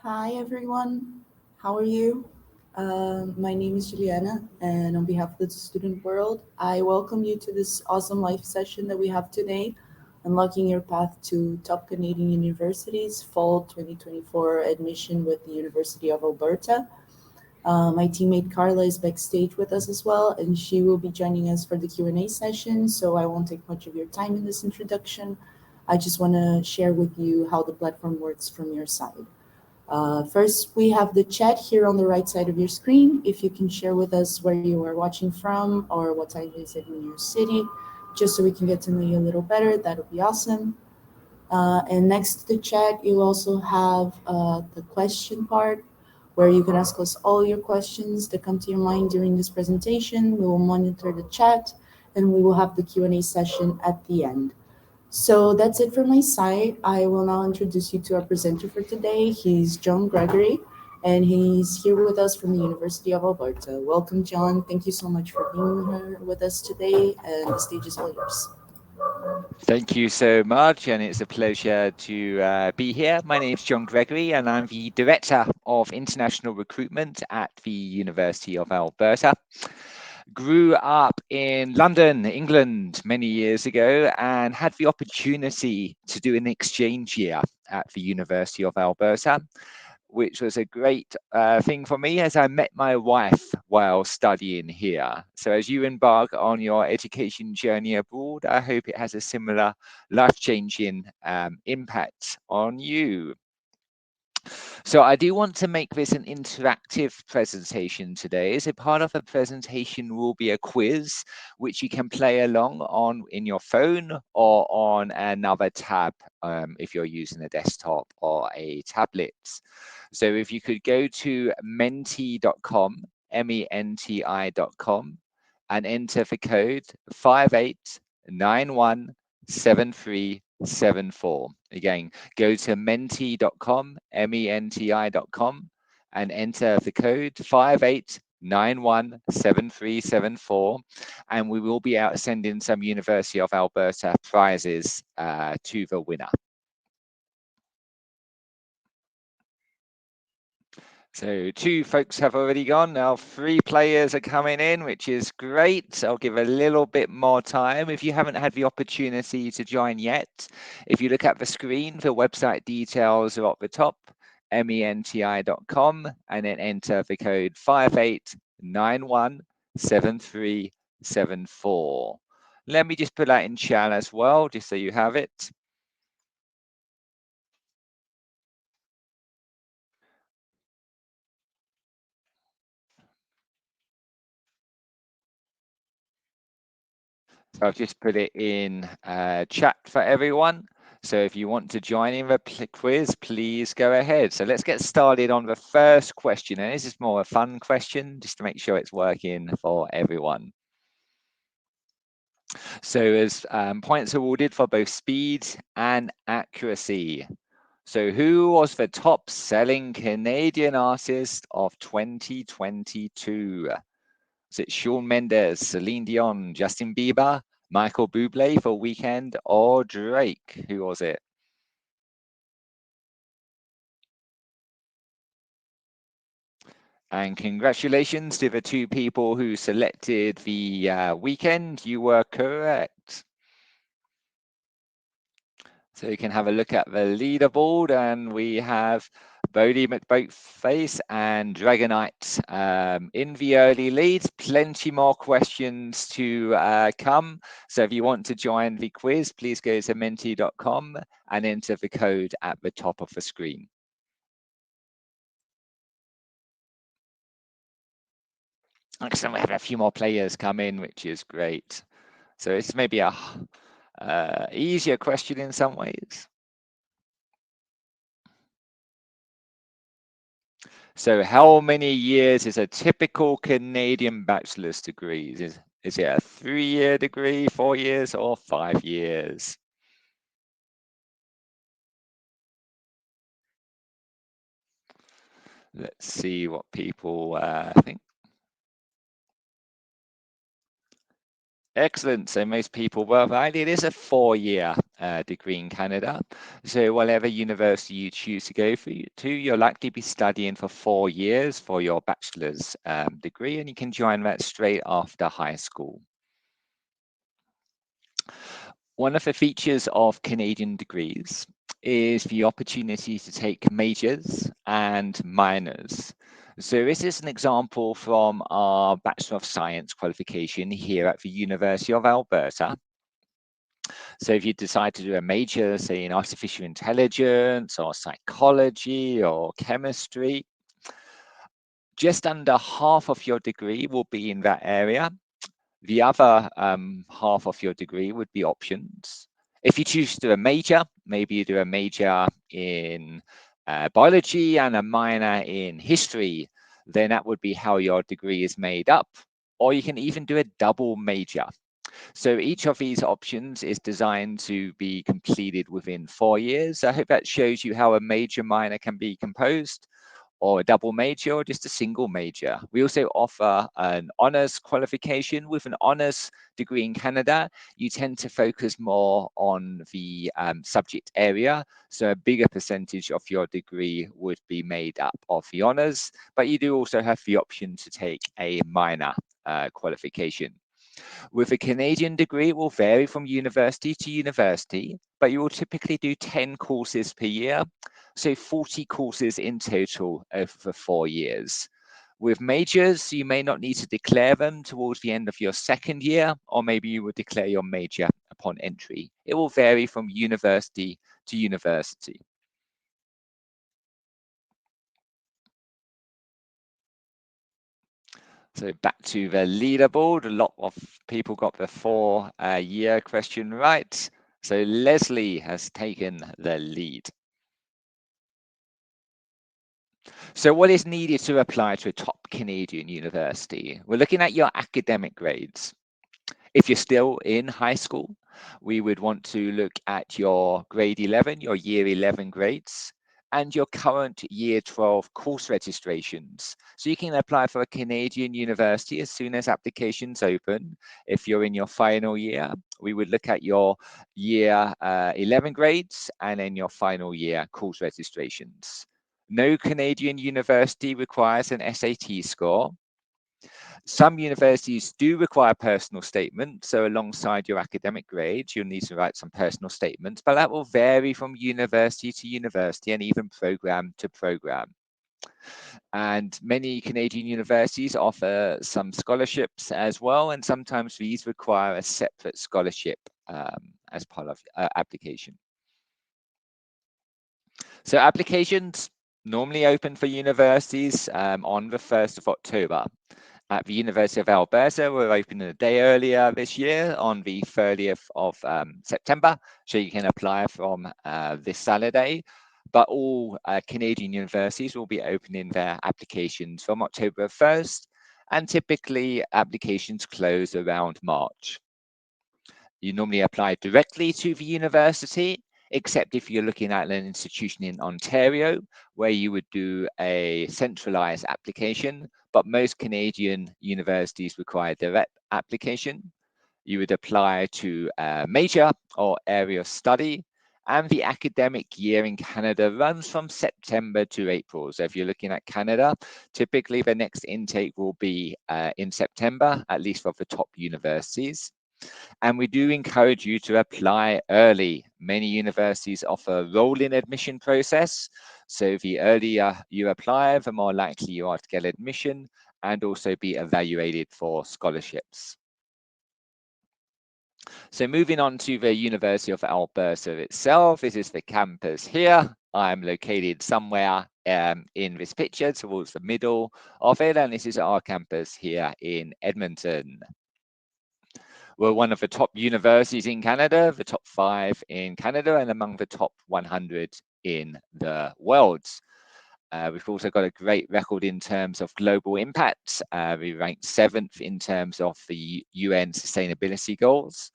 Hi, everyone. How are you? My name is Juliana, and on behalf of the student world, I welcome you to this awesome live session that we have today, Unlocking Your Path to Top Canadian Universities, Fall 2024 admission with the University of Alberta. My teammate Carla is backstage with us as well, and she will be joining us for the Q&A session, so I won't take much of your time in this introduction. I just want to share with you how the platform works from your side. First, we have the chat here on the right side of your screen. If you can share with us where you are watching from or what time is it in your city, just so we can get to know you a little better, that would be awesome. And next to the chat, you also have the question part where you can ask us all your questions that come to your mind during this presentation. We will monitor the chat and we will have the Q&A session at the end. So that's it from my side. I will now introduce you to our presenter for today. He's John Gregory, and he's here with us from the University of Alberta. Welcome, John. Thank you so much for being here with us today, and the stage is all yours. Thank you so much, and it's a pleasure to be here. My name is John Gregory, and I'm the Director of International Recruitment at the University of Alberta. Grew up in London, England, many years ago, and had the opportunity to do an exchange year at the University of Alberta, which was a great thing for me as I met my wife while studying here. So as you embark on your education journey abroad, I hope it has a similar life-changing impact on you. So I do want to make this an interactive presentation today. So part of the presentation will be a quiz, which you can play along on in your phone or on another tab if you're using a desktop or a tablet. So if you could go to menti.com, menti.com, and enter the code 58917374. Again, go to menti.com, menti.com, and enter the code 58917374, and we will be out sending some University of Alberta prizes to the winner. So 2 folks have already gone. Now 3 players are coming in, which is great. I'll give a little bit more time. If you haven't had the opportunity to join yet, if you look at the screen, the website details are at the top, menti.com, and then enter the code 58917374. Let me just put that in chat as well, just so you have it. So I've just put it in chat for everyone. So if you want to join in the quiz, please go ahead. So let's get started on the first question. And this is more a fun question, just to make sure it's working for everyone. So as points awarded for both speed and accuracy. So who was the top selling Canadian artist of 2022? Is it Shawn Mendes, Celine Dion, Justin Bieber, Michael Bublé for Weekend, or Drake? Who was it? And congratulations to the 2 people who selected the Weekend. You were correct. So you can have a look at the leaderboard, and we have Bodie McBoatface and Dragonite in the early lead. Plenty more questions to come. So if you want to join the quiz, please go to menti.com and enter the code at the top of the screen. Excellent. We have a few more players come in, which is great. So it's maybe a easier question in some ways. So how many years is a typical Canadian bachelor's degree? Is it a 3-year degree, 4 years, or 5 years? Let's see what people think. Excellent. So most people were right. It is a 4-year degree in Canada. So whatever university you choose to go to, you'll likely be studying for 4 years for your bachelor's degree, and you can join that straight after high school. One of the features of Canadian degrees is the opportunity to take majors and minors. So this is an example from our Bachelor of Science qualification here at the University of Alberta. So if you decide to do a major, say in artificial intelligence or psychology or chemistry, just under half of your degree will be in that area. The other half of your degree would be options. If you choose to do a major, maybe you do a major in biology and a minor in history, then that would be how your degree is made up. Or you can even do a double major. So each of these options is designed to be completed within 4 years. I hope that shows you how a major minor can be composed, or a double major, or just a single major. We also offer an honours qualification. With an honours degree in Canada, you tend to focus more on the subject area. So a bigger percentage of your degree would be made up of the honours, but you do also have the option to take a minor qualification. With a Canadian degree, it will vary from university to university, but you will typically do 10 courses per year, so 40 courses in total over 4 years. With majors, you may not need to declare them towards the end of your second year, or maybe you will declare your major upon entry. It will vary from university to university. So back to the leaderboard. A lot of people got the 4-year question right. So Leslie has taken the lead. So what is needed to apply to a top Canadian university? We're looking at your academic grades. If you're still in high school, we would want to look at your grade 11, your year 11 grades, and your current year 12 course registrations. So you can apply for a Canadian university as soon as applications open. If you're in your final year, we would look at your year 11 grades and then your final year course registrations. No Canadian university requires an SAT score. Some universities do require personal statements, so alongside your academic grades, you'll need to write some personal statements, but that will vary from university to university and even program to program. And many Canadian universities offer some scholarships as well, and sometimes these require a separate scholarship as part of application. So applications normally open for universities on the 1st of October. At the University of Alberta, we're opening a day earlier this year on the 30th of September, so you can apply from this Saturday. But all Canadian universities will be opening their applications from October 1st, and typically applications close around March. You normally apply directly to the university, except if you're looking at an institution in Ontario, where you would do a centralized application, but most Canadian universities require direct application. You would apply to a major or area of study, and the academic year in Canada runs from September to April. So if you're looking at Canada, typically the next intake will be in September, at least for the top universities. And we do encourage you to apply early. Many universities offer a rolling admission process. So the earlier you apply, the more likely you are to get admission and also be evaluated for scholarships. So moving on to the University of Alberta itself, this is the campus here. I'm located somewhere in this picture towards the middle of it, and this is our campus here in Edmonton. We're one of the top universities in Canada, the top 5 in Canada, and among the top 100 in the world. We've also got a great record in terms of global impact. We ranked 7th in terms of the UN sustainability goals.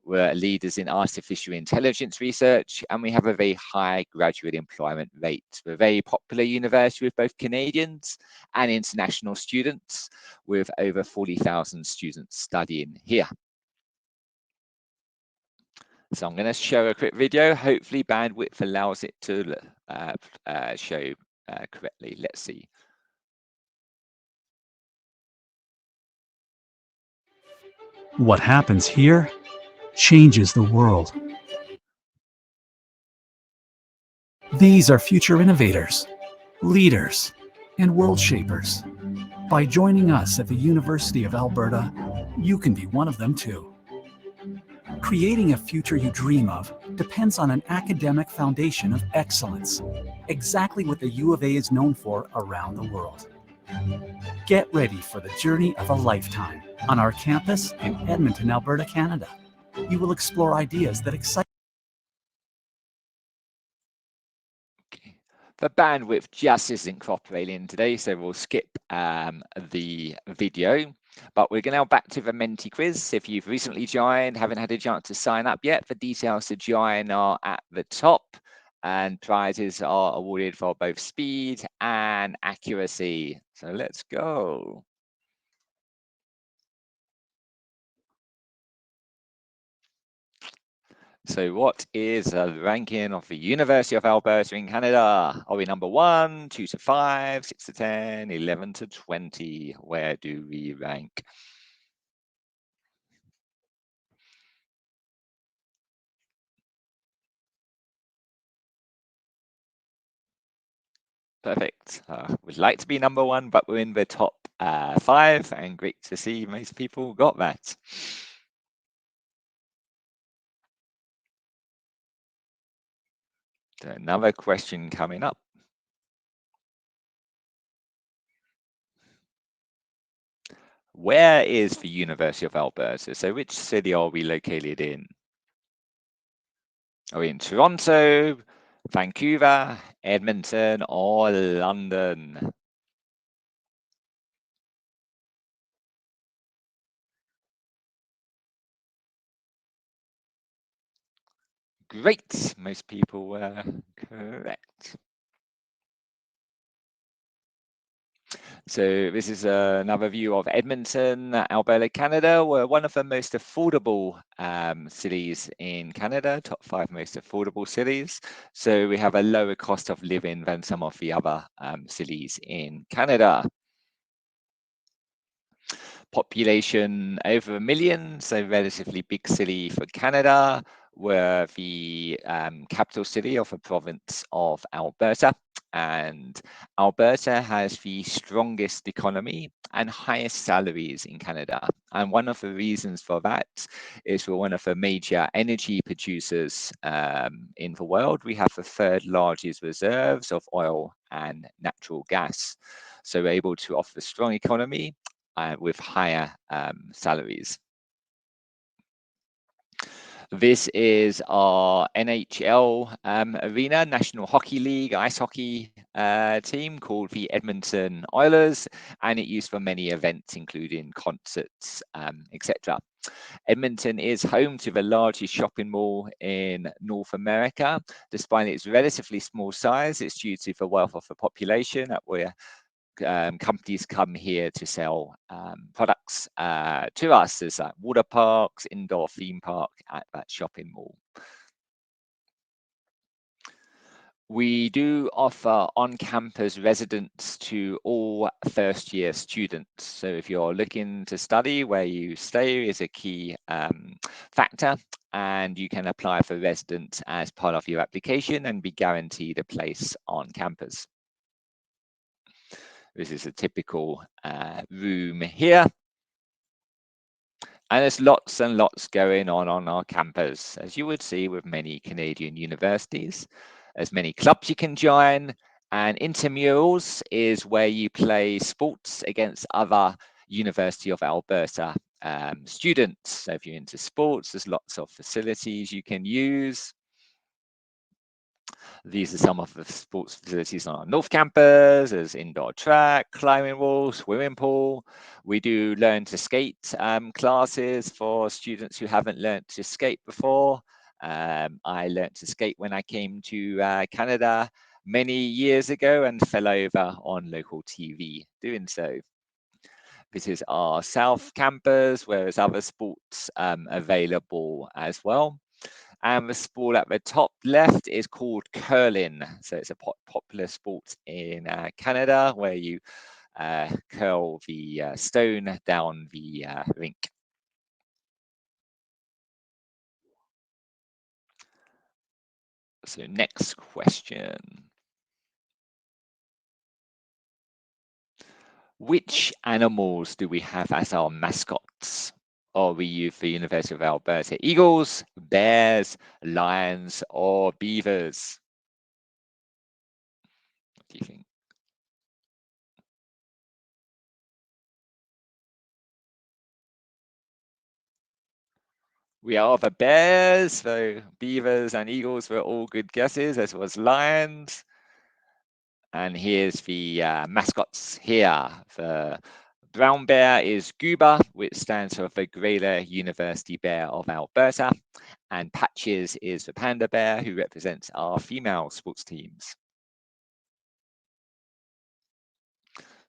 We're leaders in artificial intelligence research, and we have a very high graduate employment rate. We're a very popular university with both Canadians and international students, with over 40,000 students studying here. So I'm going to show a quick video. Hopefully bandwidth allows it to show correctly. Let's see. What happens here changes the world. These are future innovators, leaders, and world shapers. By joining us at the University of Alberta, you can be one of them too. Creating a future you dream of depends on an academic foundation of excellence, exactly what the U of A is known for around the world. Get ready for the journey of a lifetime on our campus in Edmonton, Alberta, Canada. You will explore ideas that excite. Okay. The bandwidth just isn't cooperating today, so we'll skip the video. But we're now back to the Menti quiz. If you've recently joined, haven't had a chance to sign up yet, the details to join are at the top, and prizes are awarded for both speed and accuracy. So let's go. So what is the ranking of the University of Alberta in Canada? Are we number 1, 2 to 5, 6 to 10, 11 to 20? Where do we rank? Perfect. We'd like to be number 1, but we're in the top 5, and great to see most people got that. So another question coming up. Where is the University of Alberta? So which city are we located in? Are we in Toronto, Vancouver, Edmonton, or London? Great, most people were correct. So this is another view of Edmonton, Alberta, Canada. We're one of the most affordable cities in Canada, top 5 most affordable cities. So we have a lower cost of living than some of the other cities in Canada. Population over 1 million, so relatively big city for Canada. We're the capital city of the province of Alberta, and Alberta has the strongest economy and highest salaries in Canada. And one of the reasons for that is we're one of the major energy producers in the world. We have the 3rd largest reserves of oil and natural gas. So we're able to offer a strong economy with higher salaries. This is our NHL arena, National Hockey League ice hockey team called the Edmonton Oilers, and it used for many events, including concerts, etc. Edmonton is home to the largest shopping mall in North America. Despite its relatively small size, it's due to the wealth of the population that we're companies come here to sell products to us. There's like water parks, indoor theme park at that shopping mall. We do offer on-campus residence to all first-year students. So if you're looking to study, where you stay is a key factor, and you can apply for residence as part of your application and be guaranteed a place on campus. This is a typical room here. And there's lots and lots going on our campus, as you would see with many Canadian universities. There's many clubs you can join, and intramurals is where you play sports against other University of Alberta students. So if you're into sports, there's lots of facilities you can use. These are some of the sports facilities on our North Campus. There's indoor track, climbing wall, swimming pool. We do learn to skate classes for students who haven't learned to skate before. I learned to skate when I came to Canada many years ago and fell over on local TV doing so. This is our South Campus, where there's other sports available as well. And the sport at the top left is called curling. So it's a popular sport in Canada where you curl the stone down the rink. So next question. Which animals do we have as our mascots? Or we use the University of Alberta eagles, bears, lions, or beavers? What do you think? We are the bears, so beavers and eagles were all good guesses, as was lions. And here's the mascots here. The brown bear is Gooba, which stands for the Greater University Bear of Alberta. And Patches is the panda bear, who represents our female sports teams.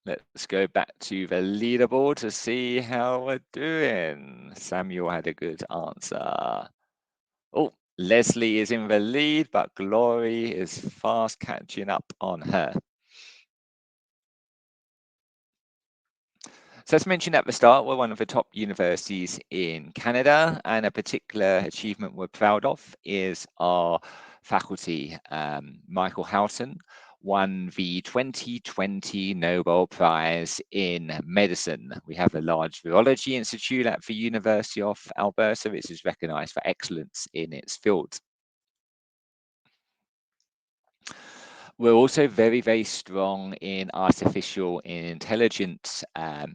Let's go back to the leaderboard to see how we're doing. Samuel had a good answer. Oh, Leslie is in the lead, but Glory is fast catching up on her. So as mentioned at the start, we're one of the top universities in Canada, and a particular achievement we're proud of is our faculty. Michael Houghton won the 2020 Nobel Prize in Medicine. We have a large virology institute at the University of Alberta, which is recognized for excellence in its field. We're also very, very strong in artificial intelligence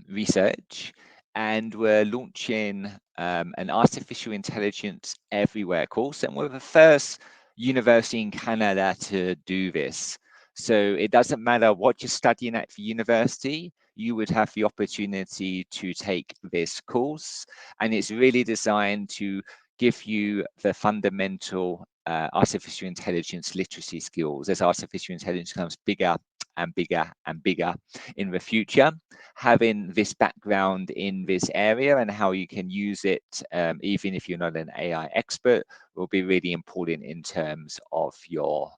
research, and we're launching an artificial intelligence everywhere course, and we're the first university in Canada to do this. So it doesn't matter what you're studying at the university, you would have the opportunity to take this course, and it's really designed to give you the fundamental artificial intelligence literacy skills as artificial intelligence becomes bigger and bigger and bigger in the future. Having this background in this area and how you can use it, even if you're not an AI expert, will be really important in terms of your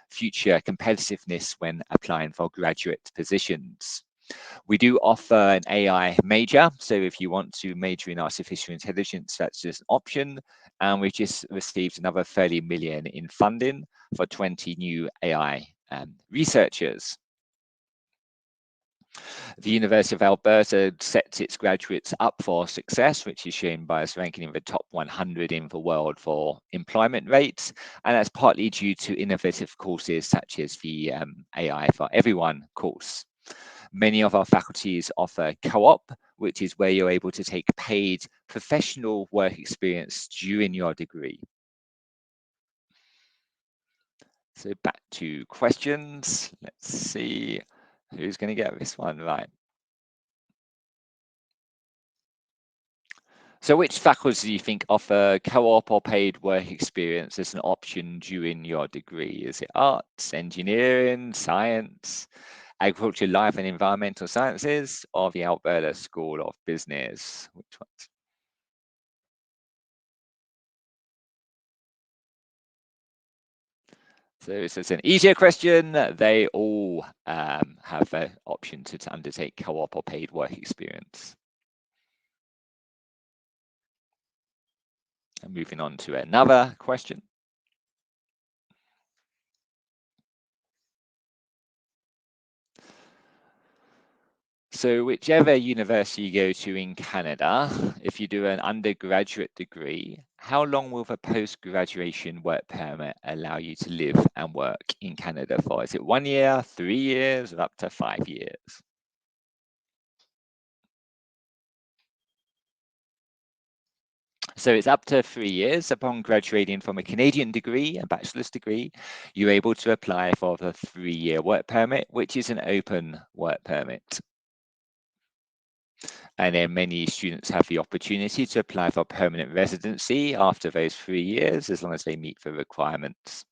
future competitiveness when applying for graduate positions. We do offer an AI major, so if you want to major in artificial intelligence, that's just an option. And we just received another 30 million in funding for 20 new AI researchers. The University of Alberta sets its graduates up for success, which is shown by us ranking in the top 100 in the world for employment rates. And that's partly due to innovative courses such as the AI for Everyone course. Many of our faculties offer co-op, which is where you're able to take paid professional work experience during your degree. So back to questions. Let's see who's going to get this one right. So which faculties do you think offer co-op or paid work experience as an option during your degree? Is it arts, engineering, science, agriculture, life and environmental sciences, or the Alberta School of Business? Which ones? So it's an easier question. They all have the option to undertake co-op or paid work experience. And moving on to another question. So whichever university you go to in Canada, if you do an undergraduate degree, how long will the post-graduation work permit allow you to live and work in Canada for? Is it 1 year, 3 years, or up to 5 years? So it's up to 3 years. Upon graduating from a Canadian degree, a bachelor's degree, you're able to apply for the 3-year work permit, which is an open work permit. And then many students have the opportunity to apply for permanent residency after those 3 years, as long as they meet the requirements.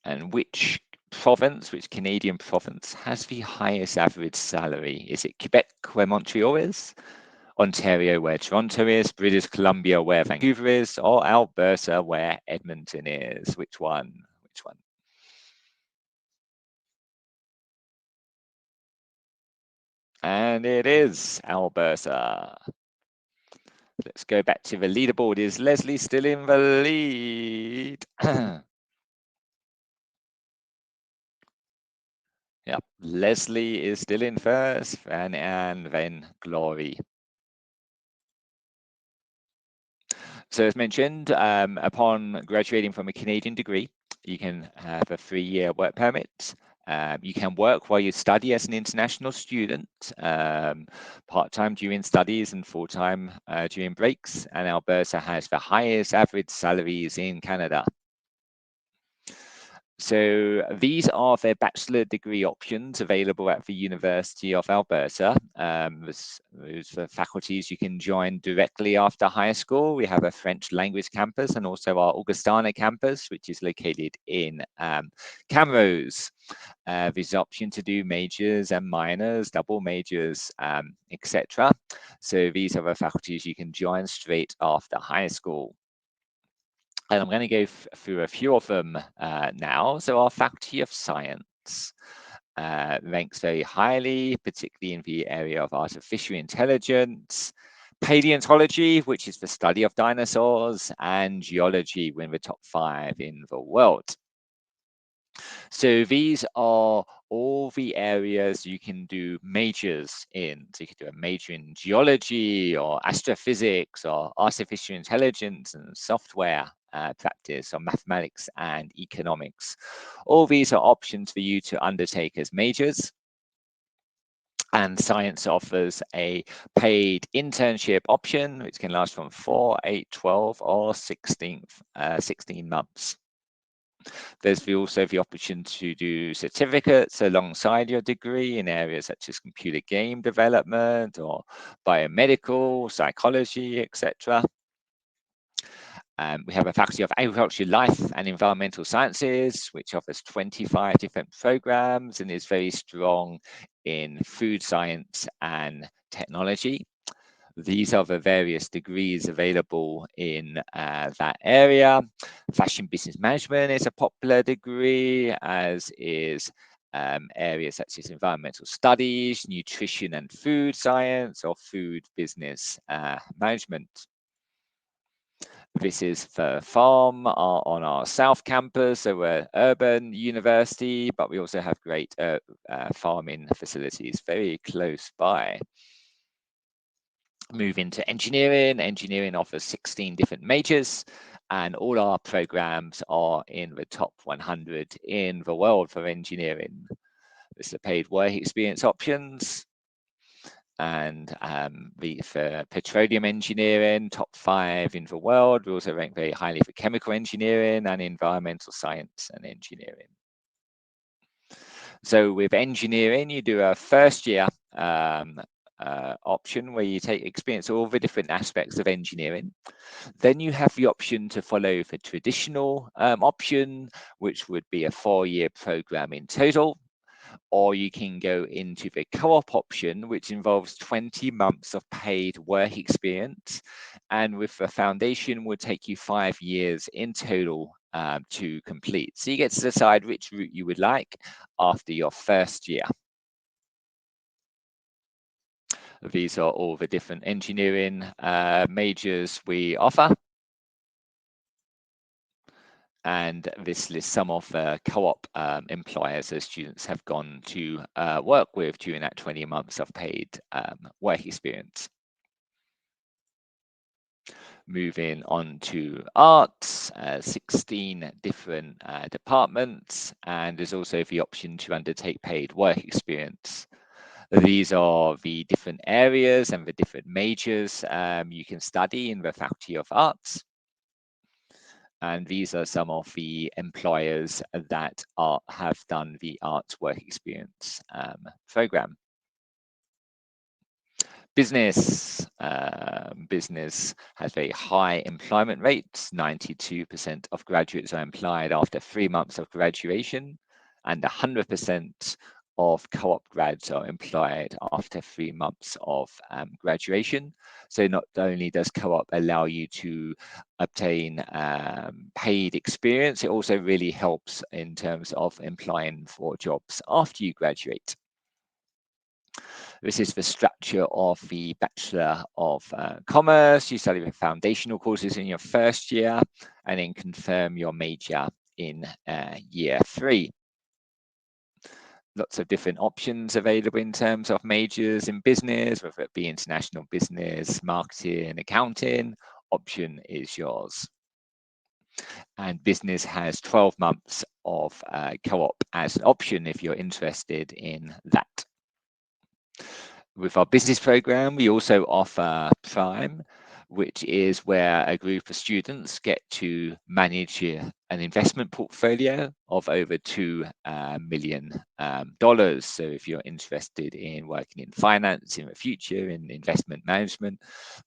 And which province, which Canadian province, has the highest average salary? Is it Quebec, where Montreal is? Ontario, where Toronto is, British Columbia, where Vancouver is, or Alberta, where Edmonton is. Which one? Which one? And it is Alberta. Let's go back to the leaderboard. Is Leslie still in the lead? Yep, Leslie is still in first, and then Glory. So as mentioned, upon graduating from a Canadian degree, you can have a 3-year work permit. You can work while you study as an international student, part-time during studies and full-time during breaks. And Alberta has the highest average salaries in Canada. So these are the bachelor degree options available at the University of Alberta. Those are faculties you can join directly after high school. We have a French language campus and also our Augustana campus, which is located in Camrose. There's the option to do majors and minors, double majors, etc. So these are the faculties you can join straight after high school. And I'm going to go through a few of them now. So our Faculty of Science ranks very highly, particularly in the area of artificial intelligence, paleontology, which is the study of dinosaurs, and geology, we're in the top 5 in the world. So these are all the areas you can do majors in. So you can do a major in geology or astrophysics or artificial intelligence and software practice or mathematics and economics. All these are options for you to undertake as majors. And science offers a paid internship option, which can last from 4, 8, 12, or 16 months. There's also the option to do certificates alongside your degree in areas such as computer game development or biomedical, psychology, etc. We have a Faculty of Agriculture, Life and Environmental Sciences, which offers 25 different programs and is very strong in food science and technology. These are the various degrees available in that area. Fashion business management is a popular degree, as is areas such as environmental studies, nutrition and food science, or food business management. This is the farm on our south campus, so we're urban university, but we also have great farming facilities very close by. Move into engineering. Engineering offers 16 different majors, and all our programs are in the top 100 in the world for engineering. This is the paid work experience options. And for petroleum engineering, top 5 in the world. We also rank very highly for chemical engineering and environmental science and engineering. So with engineering, you do a first year option where you take experience all the different aspects of engineering. Then you have the option to follow the traditional option, which would be a 4-year program in total. Or you can go into the co-op option, which involves 20 months of paid work experience. And with the foundation would take you 5 years in total to complete. So you get to decide which route you would like after your first year. These are all the different engineering majors we offer. And this lists some of the co-op employers that students have gone to work with during that 20 months of paid work experience. Moving on to arts, 16 different departments, and there's also the option to undertake paid work experience. These are the different areas and the different majors you can study in the Faculty of Arts. And these are some of the employers that have done the arts work experience program. Business. Business has very high employment rates. 92% of graduates are employed after 3 months of graduation, and 100% of co-op grads are employed after 3 months of graduation. So not only does co-op allow you to obtain paid experience, it also really helps in terms of applying for jobs after you graduate. This is the structure of the Bachelor of Commerce. You study the foundational courses in your first year and then confirm your major in year 3. Lots of different options available in terms of majors in business, whether it be international business, marketing, accounting. Option is yours. And business has 12 months of co-op as an option if you're interested in that. With our business program, we also offer Prime, which is where a group of students get to manage an investment portfolio of over $2 million. So if you're interested in working in finance in the future, in investment management,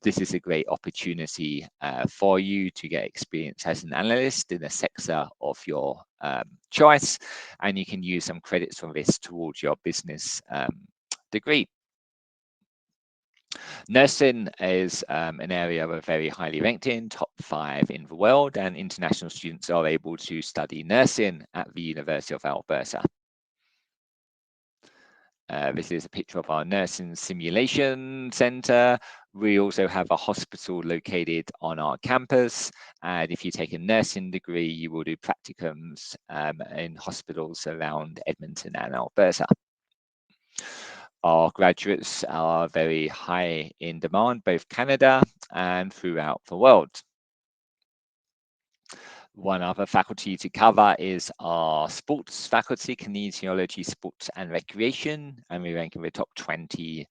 this is a great opportunity for you to get experience as an analyst in a sector of your choice, and you can use some credits from this towards your business degree. Nursing is an area we're very highly ranked in, top 5 in the world, and international students are able to study nursing at the University of Alberta. This is a picture of our nursing simulation center. We also have a hospital located on our campus, and if you take a nursing degree, you will do practicums in hospitals around Edmonton and Alberta. Our graduates are very high in demand, both Canada and throughout the world. One other faculty to cover is our sports faculty, kinesiology, sports and recreation, and we rank in the top 20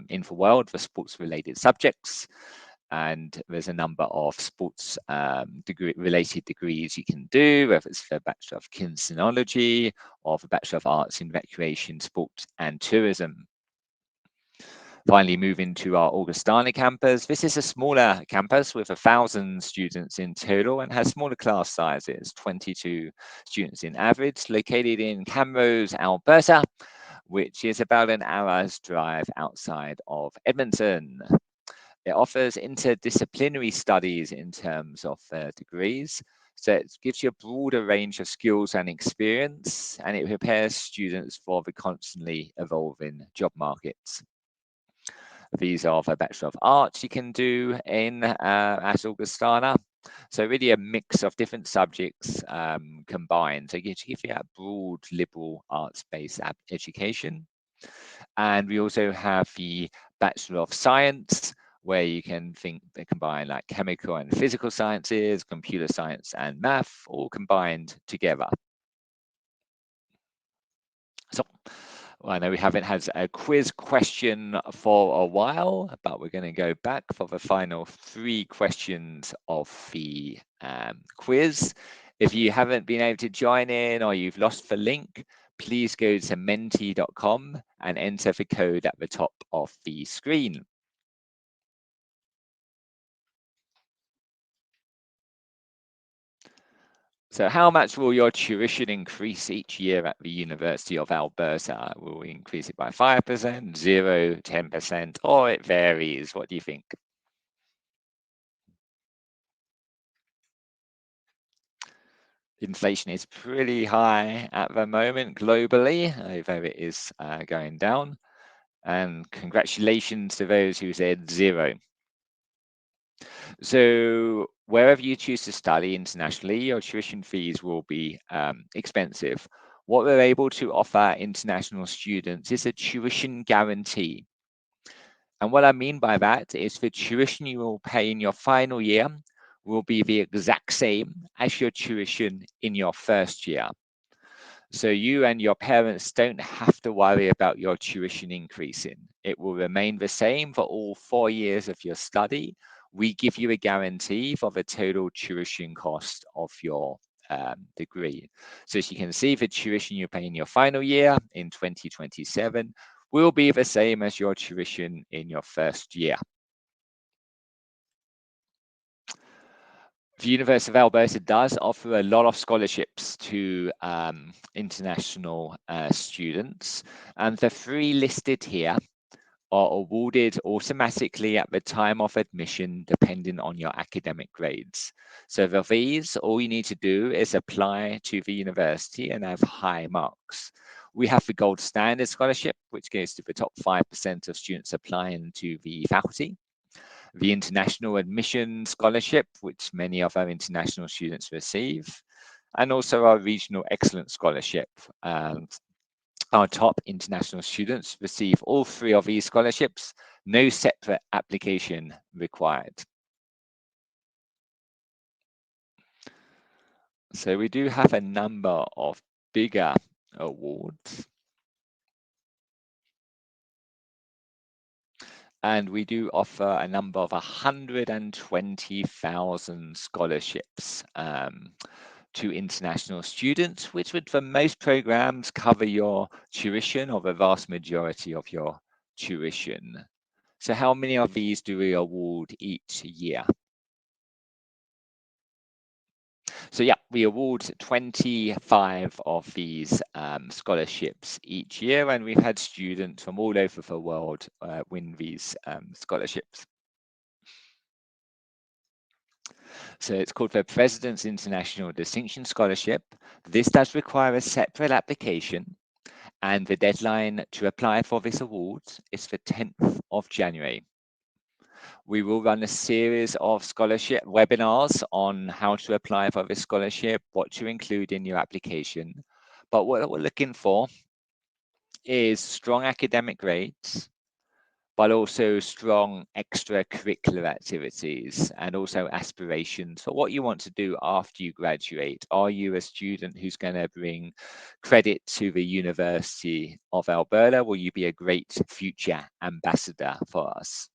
in the world for sports-related subjects. And there's a number of sports related degrees you can do, whether it's the Bachelor of Kinesiology or the Bachelor of Arts in Recreation, Sport and Tourism. Finally, moving to our Augustana campus. This is a smaller campus with 1,000 students in total and has smaller class sizes, 22 students in average, located in Camrose, Alberta, which is about an hour's drive outside of Edmonton. It offers interdisciplinary studies in terms of degrees. So it gives you a broader range of skills and experience, and it prepares students for the constantly evolving job markets. These are the Bachelor of Arts you can do in at Augustana. So really a mix of different subjects combined. So to give you that broad liberal arts-based education. And we also have the Bachelor of Science, where you can combine like chemical and physical sciences, computer science and math, all combined together. So I know we haven't had a quiz question for a while, but we're going to go back for the final 3 questions of the quiz. If you haven't been able to join in or you've lost the link, please go to menti.com and enter the code at the top of the screen. So how much will your tuition increase each year at the University of Alberta? Will we increase it by 5%, 0, 10%, or it varies? What do you think? Inflation is pretty high at the moment globally, although it is going down. And congratulations to those who said 0. So wherever you choose to study internationally, your tuition fees will be expensive. What we're able to offer international students is a tuition guarantee. And what I mean by that is the tuition you will pay in your final year will be the exact same as your tuition in your first year. So you and your parents don't have to worry about your tuition increasing. It will remain the same for all 4 years of your study. We give you a guarantee for the total tuition cost of your degree. So as you can see, the tuition you pay in your final year in 2027 will be the same as your tuition in your first year. The University of Alberta does offer a lot of scholarships to international students, and the three listed here are awarded automatically at the time of admission, depending on your academic grades. So for these, all you need to do is apply to the university and have high marks. We have the Gold Standard Scholarship, which goes to the top 5% of students applying to the faculty. The International Admission Scholarship, which many of our international students receive, and also our Regional Excellence Scholarship. Our top international students receive all three of these scholarships, no separate application required. So we do have a number of bigger awards. And we do offer a number of 120,000 scholarships to international students, which would, for most programs, cover your tuition or the vast majority of your tuition. So how many of these do we award each year? So yeah, we award 25 of these scholarships each year, and we've had students from all over the world win these scholarships. So it's called the President's International Distinction Scholarship. This does require a separate application, and the deadline to apply for this award is the 10th of January. We will run a series of scholarship webinars on how to apply for this scholarship, what to include in your application. But what we're looking for is strong academic grades, but also strong extracurricular activities and also aspirations for what you want to do after you graduate. Are you a student who's going to bring credit to the University of Alberta? Will you be a great future ambassador for us?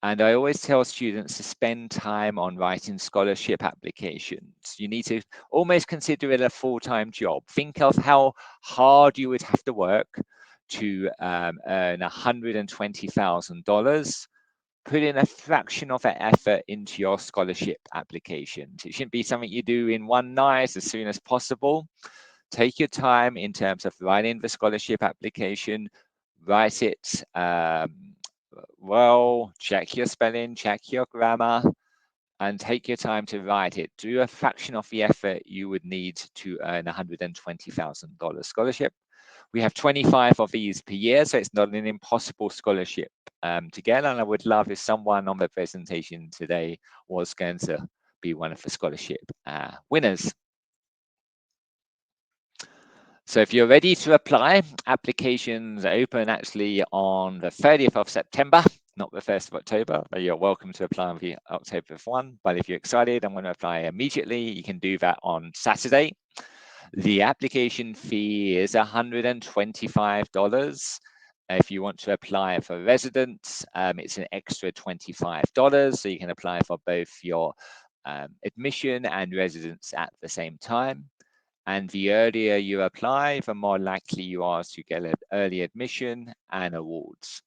And I always tell students to spend time on writing scholarship applications. You need to almost consider it a full-time job. Think of how hard you would have to work to earn $120,000. Put in a fraction of that effort into your scholarship applications. It shouldn't be something you do in one night as soon as possible. Take your time in terms of writing the scholarship application. Write it well, check your spelling, check your grammar, and take your time to write it. Do a fraction of the effort you would need to earn $120,000 scholarship. We have 25 of these per year, so it's not an impossible scholarship to get. And I would love if someone on the presentation today was going to be one of the scholarship winners. So if you're ready to apply, applications open actually on the 30th of September, not the 1st of October, but you're welcome to apply on the October 1. But if you're excited and want to apply immediately, you can do that on Saturday. The application fee is $125. If you want to apply for residents, it's an extra $25. So you can apply for both your admission and residence at the same time. And the earlier you apply, the more likely you are to get an early admission and awards.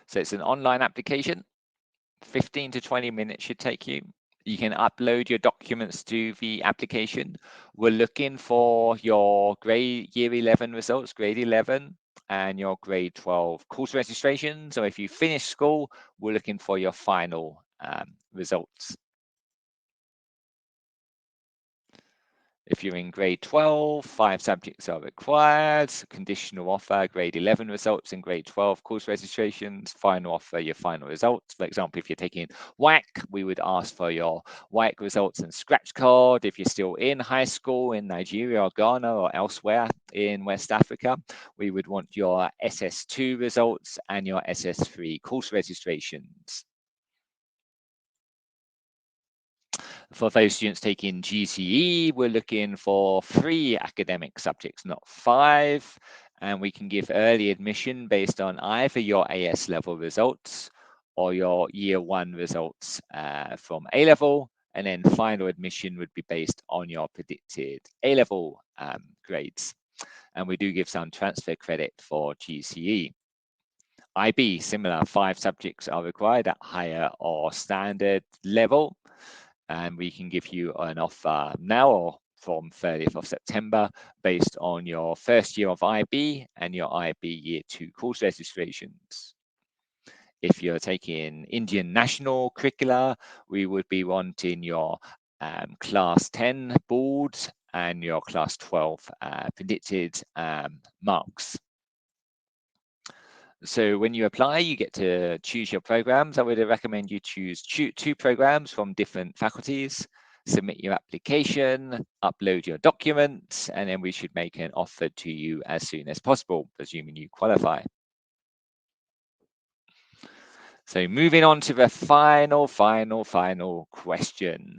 So it's an online application. 15 to 20 minutes should take you. You can upload your documents to the application. We're looking for your grade year 11 results, grade 11, and your grade 12 course registration. So if you finish school, we're looking for your final results. If you're in grade 12, 5 subjects are required. Conditional offer, grade 11 results and grade 12 course registrations. Final offer, your final results. For example, if you're taking WAC, we would ask for your WAC results and scratch card. If you're still in high school in Nigeria or Ghana or elsewhere in West Africa, we would want your SS2 results and your SS3 course registrations. For those students taking GCE, we're looking for 3 academic subjects, not 5. And we can give early admission based on either your AS level results or your year 1 results from A level. And then final admission would be based on your predicted A level grades. And we do give some transfer credit for GCE. IB, similar, 5 subjects are required at higher or standard level. And we can give you an offer now or from 30th of September based on your first year of IB and your IB Year 2 course registrations. If you're taking Indian national curricula, we would be wanting your class 10 boards and your class 12 predicted marks. So when you apply, you get to choose your programs. I would recommend you choose 2 programs from different faculties, submit your application, upload your documents, and then we should make an offer to you as soon as possible, presuming you qualify. So moving on to the final question.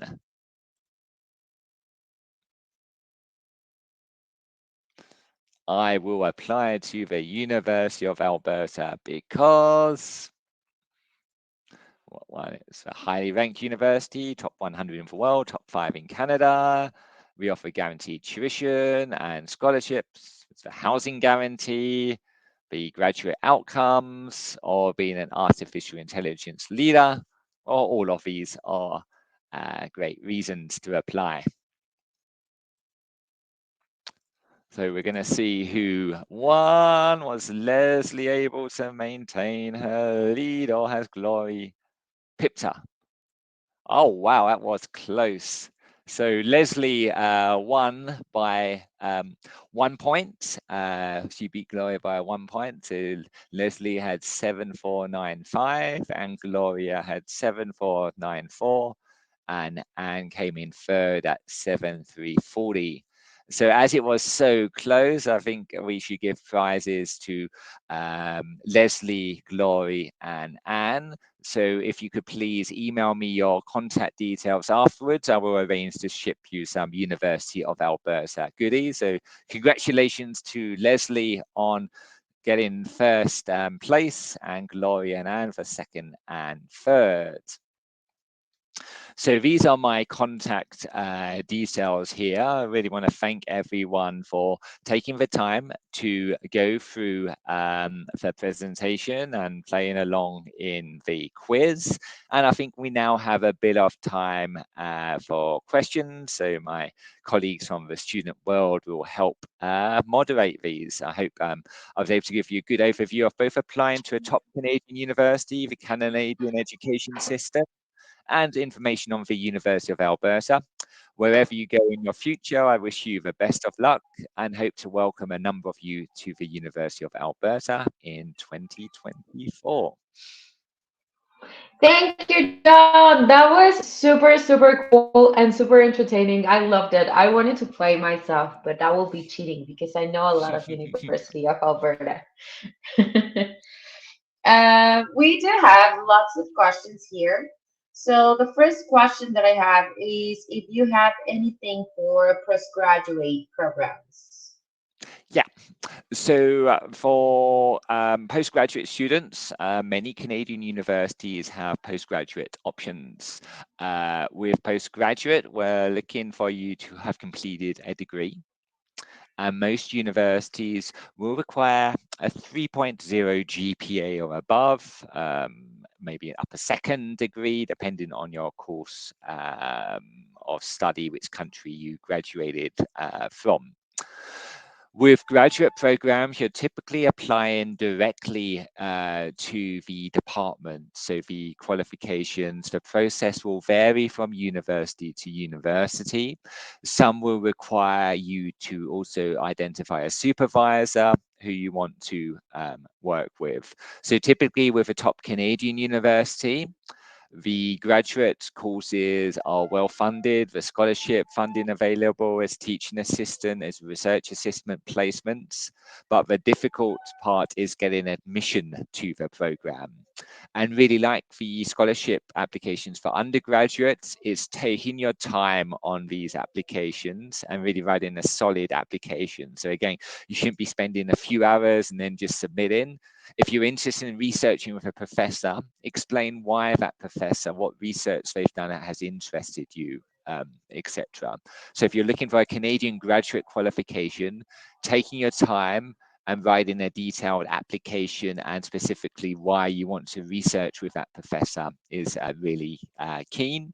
I will apply to the University of Alberta because it's a highly ranked university, top 100 in the world, top 5 in Canada. We offer guaranteed tuition and scholarships. It's the housing guarantee, the graduate outcomes, or being an artificial intelligence leader, or all of these are great reasons to apply. So we're going to see who won. Was Leslie able to maintain her lead, or has Glory pipped her? Oh, wow, that was close. So Leslie won by 1 point. She beat Gloria by 1 point. So Leslie had 7,495 and Gloria had 7,494. And Anne came in third at 7,340. So as it was so close, I think we should give prizes to Leslie, Glory, and Anne. So if you could please email me your contact details afterwards, I will arrange to ship you some University of Alberta goodies. So congratulations to Leslie on getting first place, and Gloria and Anne for second and third. So these are my contact details here. I really want to thank everyone for taking the time to go through the presentation and playing along in the quiz. And I think we now have a bit of time for questions. So my colleagues from the student world will help moderate these. I hope I was able to give you a good overview of both applying to a top Canadian university, the Canadian education system, and information on the University of Alberta. Wherever you go in your future, I wish you the best of luck and hope to welcome a number of you to the University of Alberta in 2024. Thank you, John. That was super cool and super entertaining. I loved it. I wanted to play myself, but that will be cheating because I know a lot of University of Alberta. We do have lots of questions here. So the first question that I have is if you have anything for postgraduate programs. Yeah, so for postgraduate students, many Canadian universities have postgraduate options. With postgraduate, we're looking for you to have completed a degree. And most universities will require a 3.0 GPA or above, maybe an upper second degree, depending on your course of study, which country you graduated from. With graduate programs, you're typically applying directly to the department. So the qualifications, the process will vary from university to university. Some will require you to also identify a supervisor who you want to work with. So typically with a top Canadian university, the graduate courses are well funded, the scholarship funding available as teaching assistant, as research assistant placements, but the difficult part is getting admission to the program. And really like the scholarship applications for undergraduates, is taking your time on these applications and really writing a solid application. So again, you shouldn't be spending a few hours and then just submitting. If you're interested in researching with a professor, explain why that professor, what research they've done that has interested you, etc. So if you're looking for a Canadian graduate qualification, taking your time, and writing a detailed application and specifically why you want to research with that professor is really keen.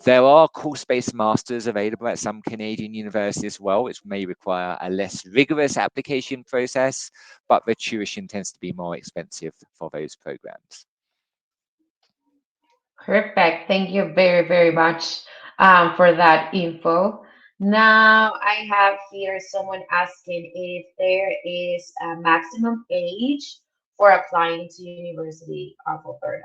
There are course-based masters available at some Canadian universities as well, which may require a less rigorous application process, but the tuition tends to be more expensive for those programs. Perfect. Thank you very, very much for that info. Now, I have here someone asking if there is a maximum age for applying to University of Alberta.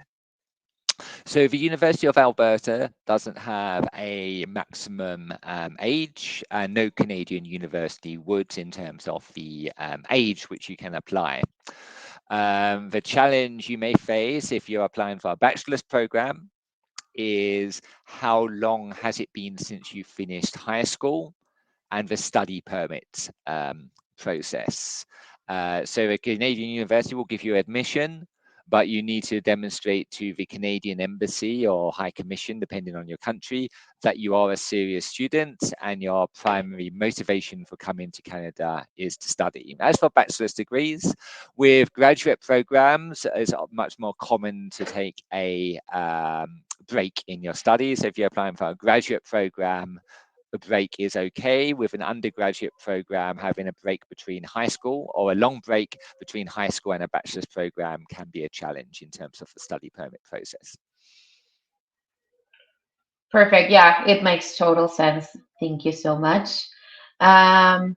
So the University of Alberta doesn't have a maximum age, and no Canadian university would in terms of the age which you can apply. The challenge you may face if you're applying for a bachelor's program is how long has it been since you finished high school, and the study permit process. So a Canadian university will give you admission, but you need to demonstrate to the Canadian Embassy or High Commission, depending on your country, that you are a serious student and your primary motivation for coming to Canada is to study. As for bachelor's degrees, with graduate programs, it's much more common to take a break in your studies. So if you're applying for a graduate program, a break is okay. With an undergraduate program, having a break between high school or a long break between high school and a bachelor's program can be a challenge in terms of the study permit process. Perfect. Yeah, it makes total sense. Thank you so much. Um,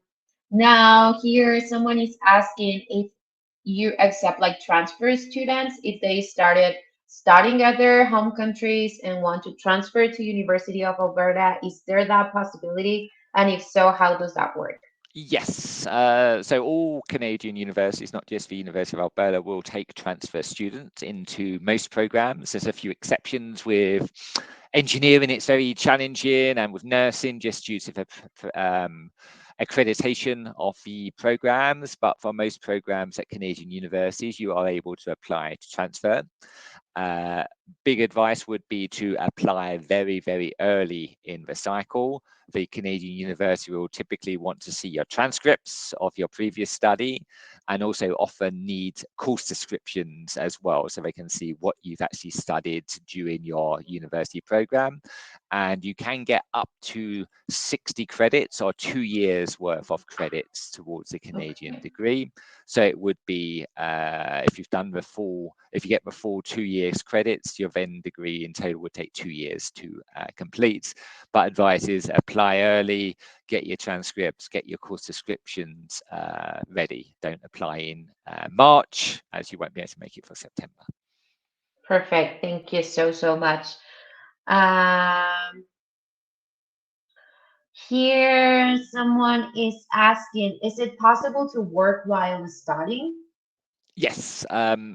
Now, here someone is asking if you accept like transfer students if they started studying at their home countries and want to transfer to University of Alberta. Is there that possibility? And if so, how does that work? Yes, so all Canadian universities, not just the University of Alberta, will take transfer students into most programs. There's a few exceptions with engineering, it's very challenging, and with nursing, just due to the accreditation of the programs. But for most programs at Canadian universities, you are able to apply to transfer. Uh, Big advice would be to apply very, very early in the cycle. The Canadian university will typically want to see your transcripts of your previous study and also often need course descriptions as well, so they can see what you've actually studied during your university program. And you can get up to 60 credits or 2 years worth of credits towards a Canadian Okay. degree. So it would be if you've done if you get the full 2 years credits, your then degree in total would take 2 years to complete. But advice is apply early, get your transcripts, get your course descriptions ready. Don't apply in March, as you won't be able to make it for September. Perfect. Thank you so, so much. Um, Here someone is asking, is it possible to work while studying? Yes,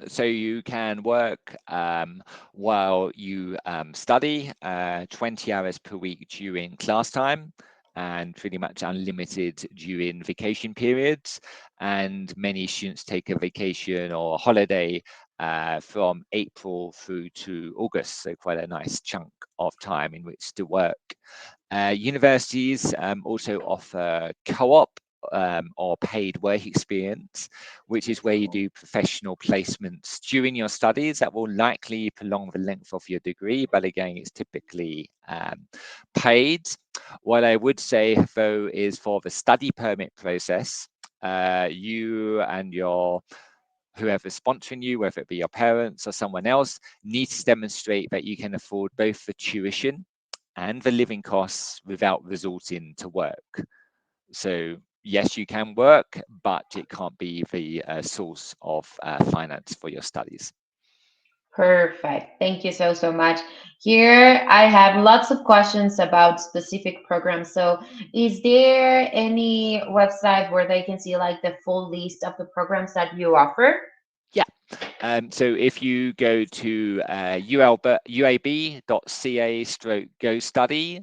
so you can work while you study 20 hours per week during class time and pretty much unlimited during vacation periods. And many students take a vacation or a holiday from April through to August, so quite a nice chunk of time in which to work. Universities also offer co-op or paid work experience, which is where you do professional placements during your studies that will likely prolong the length of your degree, but again, it's typically paid. What I would say, though, is for the study permit process, you and your whoever's sponsoring you, whether it be your parents or someone else, needs to demonstrate that you can afford both the tuition and the living costs without resorting to work. So yes, you can work, but it can't be the source of finance for your studies. Perfect. Thank you so, so much. Here I have lots of questions about specific programs. So, is there any website where they can see like the full list of the programs that you offer? Yeah. So if you go to uab.ca/go study,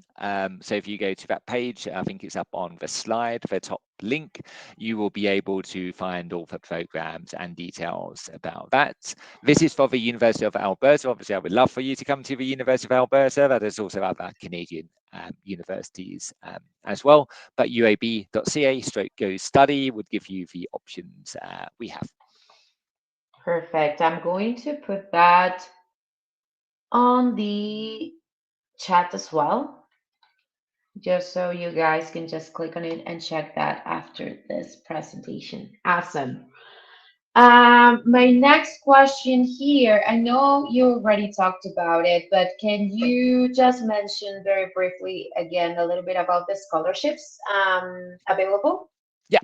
so if you go to that page, I think it's up on the slide, the top link, you will be able to find all the programs and details about that. This is for the University of Alberta. Obviously, I would love for you to come to the University of Alberta, but there's also other Canadian universities as well. But uab.ca/go study would give you the options we have. Perfect. I'm going to put that on the chat as well, just so you guys can just click on it and check that after this presentation. Awesome. My next question here, I know you already talked about it, but can you just mention very briefly again a little bit about the scholarships available? Yeah.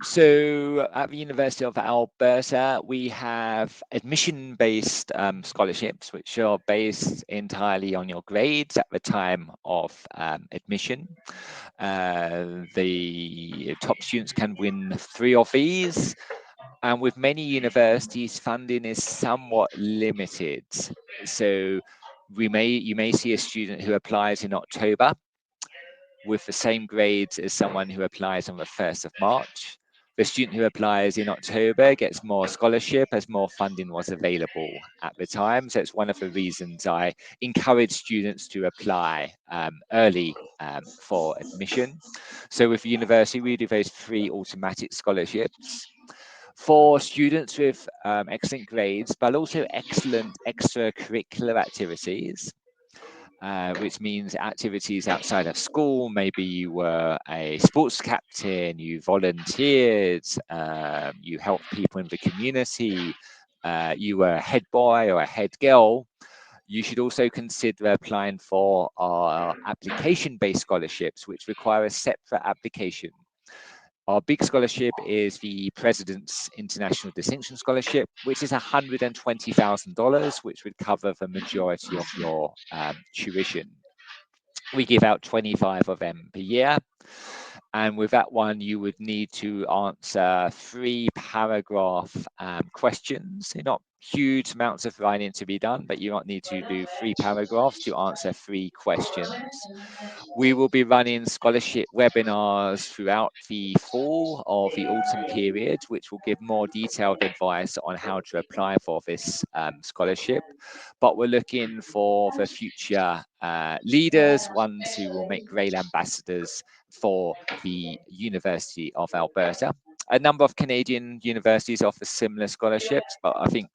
So at the University of Alberta, we have admission-based scholarships, which are based entirely on your grades at the time of admission. The top students can win 3 of these. And with many universities, funding is somewhat limited. So you may see a student who applies in October with the same grades as someone who applies on the 1st of March. The student who applies in October gets more scholarship as more funding was available at the time. So it's one of the reasons I encourage students to apply early for admission. So with the university, we do those 3 automatic scholarships for students with excellent grades, but also excellent extracurricular activities, which means activities outside of school. Maybe you were a sports captain, you volunteered, you helped people in the community, you were a head boy or a head girl. You should also consider applying for our application-based scholarships, which require a separate application. Our big scholarship is the President's International Distinction Scholarship, which is $120,000, which would cover the majority of your tuition. We give out 25 of them per year. And with that one, you would need to answer 3-paragraph questions. They're not huge amounts of writing to be done, but you might need to do 3 paragraphs to answer 3 questions. We will be running scholarship webinars throughout the fall or the autumn period, which will give more detailed advice on how to apply for this scholarship. But we're looking for the future leaders, ones who will make great ambassadors for the University of Alberta. A number of Canadian universities offer similar scholarships, but I think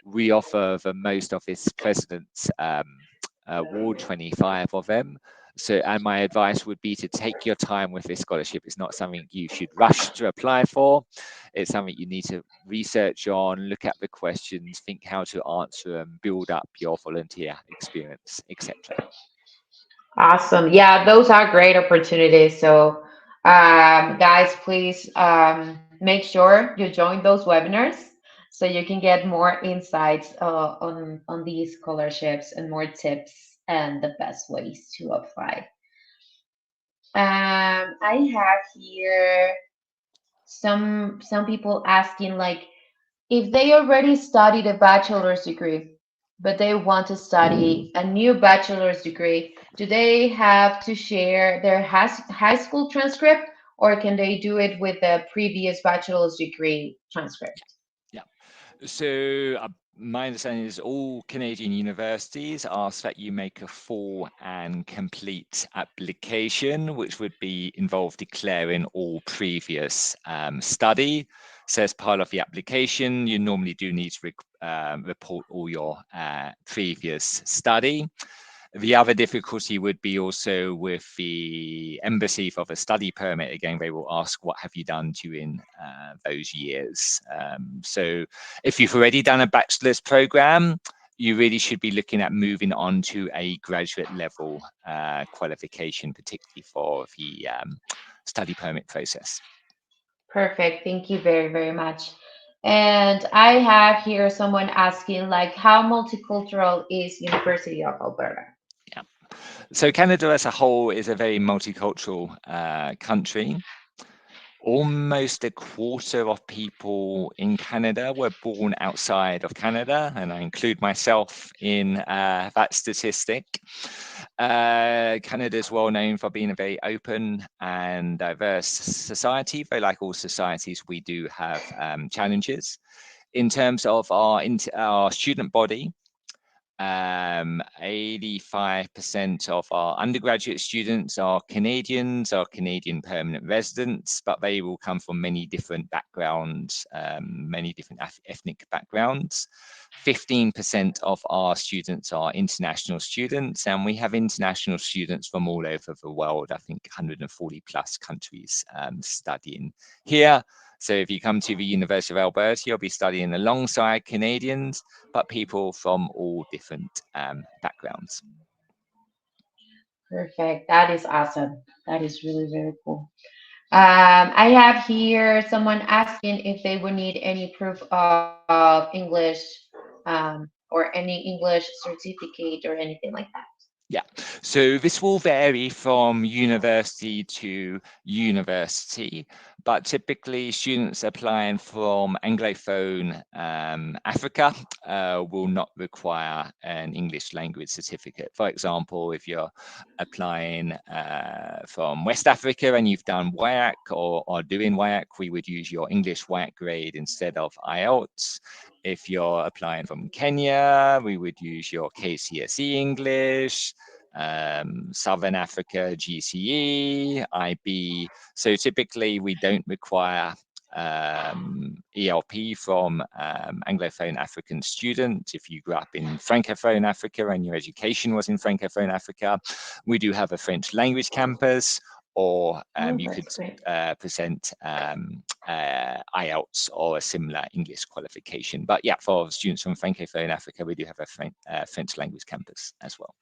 we offer the most of this President's Award, 25 of them. So, and my advice would be to take your time with this scholarship. It's not something you should rush to apply for. It's something you need to research on, look at the questions, think how to answer them, build up your volunteer experience, etc. Awesome. Yeah, those are great opportunities. So, guys, please make sure you join those webinars so you can get more insights on these scholarships and more tips and the best ways to apply. I have here some people asking like if they already studied a bachelor's degree, but they want to study a new bachelor's degree, do they have to share their high school transcript or can they do it with the previous bachelor's degree transcript? Yeah. So my understanding is all Canadian universities ask that you make a full and complete application, which would be involve declaring all previous study. So as part of the application, you normally do need to report all your previous study. The other difficulty would be also with the embassy for the study permit. Again, they will ask, what have you done during those years? So if you've already done a bachelor's program, you really should be looking at moving on to a graduate level qualification, particularly for the study permit process. Perfect. Thank you very, very much. And I have here someone asking like how multicultural is University of Alberta? Yeah. So Canada as a whole is a very multicultural country. Almost a quarter of people in Canada were born outside of Canada, and I include myself in that statistic. Canada is well known for being a very open and diverse society, though like all societies, we do have challenges. In terms of our student body, 85% of our undergraduate students are Canadians, are Canadian permanent residents, but they will come from many different backgrounds, many different ethnic backgrounds. 15% of our students are international students, and we have international students from all over the world, I think 140 plus countries studying here. So if you come to the University of Alberta, you'll be studying alongside Canadians, but people from all different backgrounds. Perfect. That is awesome. That is really, very cool. I have here someone asking if they would need any proof of English or any English certificate or anything like that. Yeah, so this will vary from university to university, but typically students applying from Anglophone Africa will not require an English language certificate. For example, if you're applying from West Africa and you've done WIAC or doing WIAC, we would use your English WIAC grade instead of IELTS. If you're applying from Kenya, we would use your KCSE English, Southern Africa GCE, IB. So typically we don't require ELP from Anglophone African students. If you grew up in Francophone Africa and your education was in Francophone Africa, we do have a French language campus, or you could present IELTS or a similar English qualification. But yeah, for students from Francophone Africa, we do have a French language campus as well.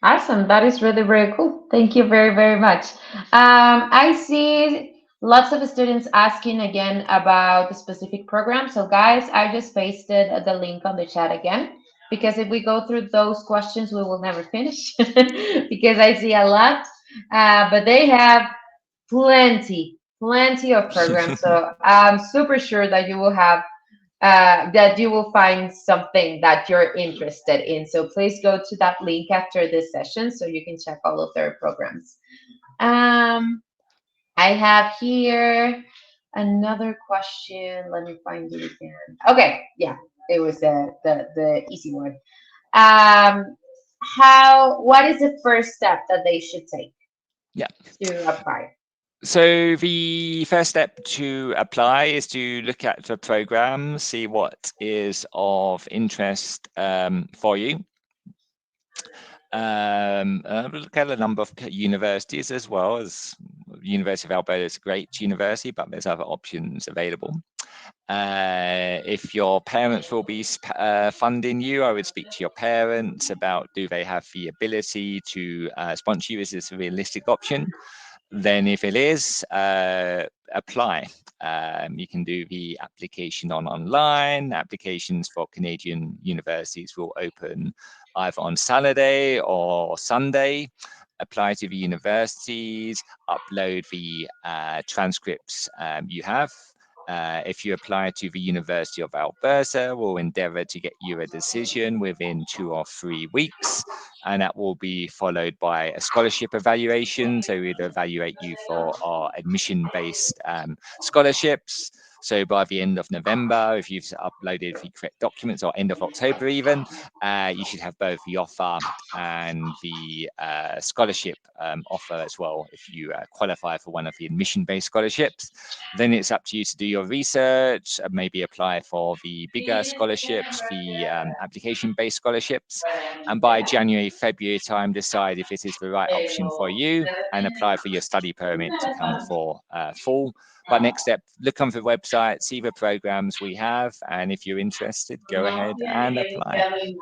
Awesome. That is really, very cool. Thank you very, very much. I see lots of students asking again about the specific program. So guys, I just pasted the link on the chat again, because if we go through those questions, we will never finish because I see a lot, but they have plenty of programs. So I'm super sure that you will have that you will find something that you're interested in. So please go to that link after this session so you can check all of their programs. I have here another question. Let me find it again. Okay, yeah, it was the easy one. What is the first step that they should take? Yeah. To apply? So the first step to apply is to look at the program, see what is of interest for you. Look at a number of universities as well. As University of Alberta is a great university, but there's other options available. If your parents will be funding you, I would speak to your parents about, do they have the ability to sponsor you? Is this a realistic option? Then if it is, apply. You can do the application online. Applications for Canadian universities will open either on Saturday or Sunday. Apply to the universities, upload the transcripts you have. If you apply to the University of Alberta, we'll endeavour to get you a decision within 2 or 3 weeks, and that will be followed by a scholarship evaluation. So we'd evaluate you for our admission-based scholarships. So by the end of November, if you've uploaded the correct documents, or end of October even, you should have both the offer and the scholarship offer as well if you qualify for one of the admission-based scholarships. Then it's up to you to do your research, maybe apply for the bigger scholarships, the application-based scholarships, and by January, February time, decide if it is the right option for you and apply for your study permit to come for fall. But next step, look on the website, see the programs we have, and if you're interested, go ahead and apply.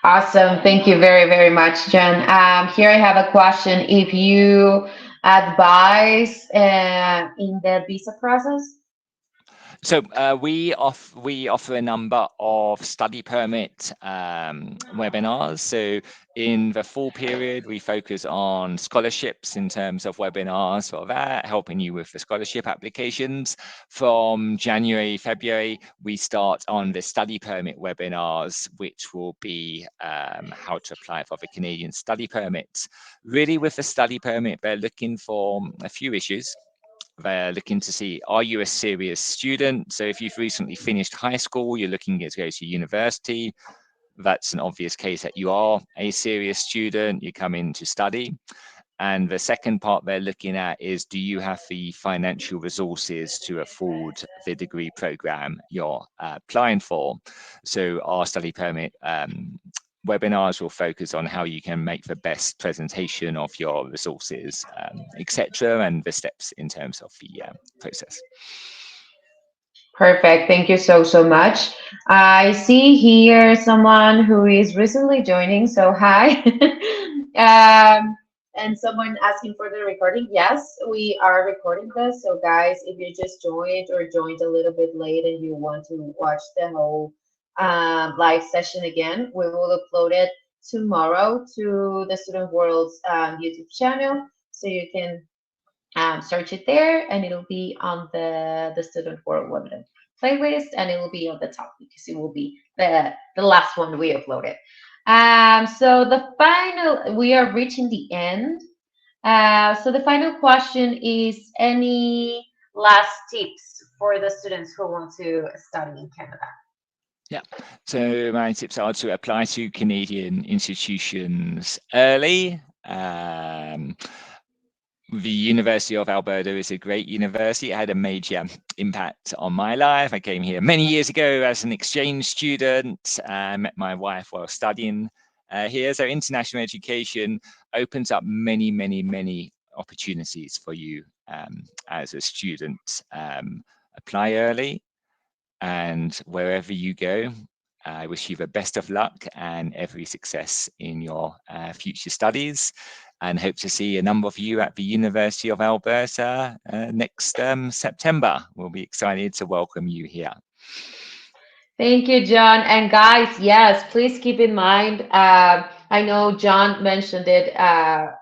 Awesome. Thank you very, very much, Jen. Here I have a question. If you advise in the visa process? So we offer a number of study permit webinars. So in the fall period, we focus on scholarships in terms of webinars for that, helping you with the scholarship applications. From January, February, we start on the study permit webinars, which will be how to apply for the Canadian study permits. Really, with the study permit, they're looking for a few issues. They're looking to see, are you a serious student? So if you've recently finished high school, you're looking to go to university, that's an obvious case that you are a serious student, you come in to study. And the second part they're looking at is, do you have the financial resources to afford the degree program you're applying for? So our study permit webinars will focus on how you can make the best presentation of your resources, etc., and the steps in terms of the process. Perfect. Thank you so much. I see here someone who is recently joining. So hi. And someone asking for the recording. Yes, we are recording this. So guys, if you just joined or joined a little bit late and you want to watch the whole live session again, we will upload it tomorrow to the Student World's YouTube channel. So you can search it there, and it'll be on the Student World webinar playlist, and it will be on the top because it will be the last one we uploaded. So we are reaching the end. So the final question is, any last tips for the students who want to study in Canada? Yeah, so my tips are to apply to Canadian institutions early. The University of Alberta is a great university. It had a major impact on my life. I came here many years ago as an exchange student. I met my wife while studying here. So international education opens up many, many, many opportunities for you as a student. Apply early, and wherever you go, I wish you the best of luck and every success in your future studies, and hope to see a number of you at the University of Alberta next September. We'll be excited to welcome you here. Thank you, John. And guys, yes, please keep in mind, I know John mentioned it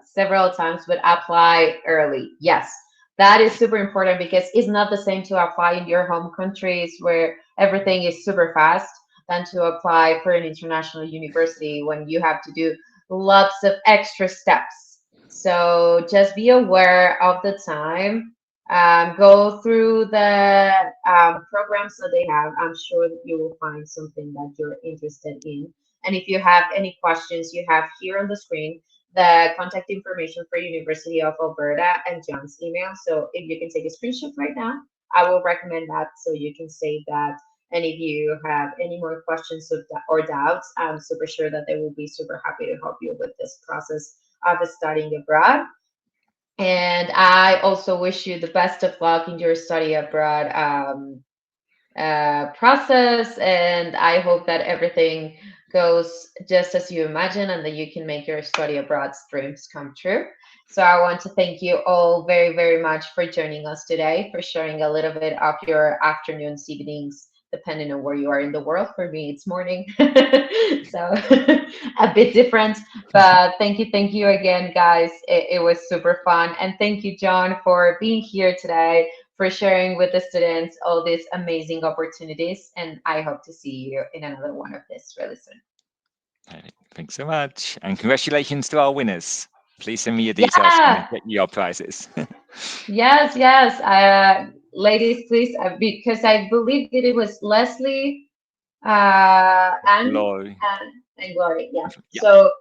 several times, but apply early. Yes, that is super important because it's not the same to apply in your home countries where everything is super fast than to apply for an international university when you have to do lots of extra steps. So just be aware of the time. Go through the programs that they have. I'm sure that you will find something that you're interested in. And if you have any questions, you have here on the screen the contact information for University of Alberta and John's email. So if you can take a screenshot right now, I will recommend that so you can save that. And if you have any more questions or doubts, I'm super sure that they will be super happy to help you with this process of studying abroad. And I also wish you the best of luck in your study abroad process. And I hope that everything goes just as you imagine and that you can make your study abroad dreams come true. So I want to thank you all very, very much for joining us today, for sharing a little bit of your afternoons, evenings, depending on where you are in the world. For me, it's morning. So a bit different. But thank you again, guys. It was super fun. And thank you, John, for being here today, for sharing with the students all these amazing opportunities. And I hope to see you in another one of this really soon. Thanks so much. And congratulations to our winners. Please send me your details and get your prizes. Yes. Ladies, please, because I believe that it was Leslie and Glory. and Glory. Yeah. Yeah. So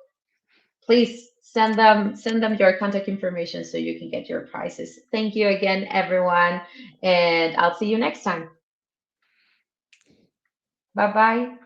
please send them your contact information so you can get your prizes. Thank you again, everyone, and I'll see you next time. Bye bye.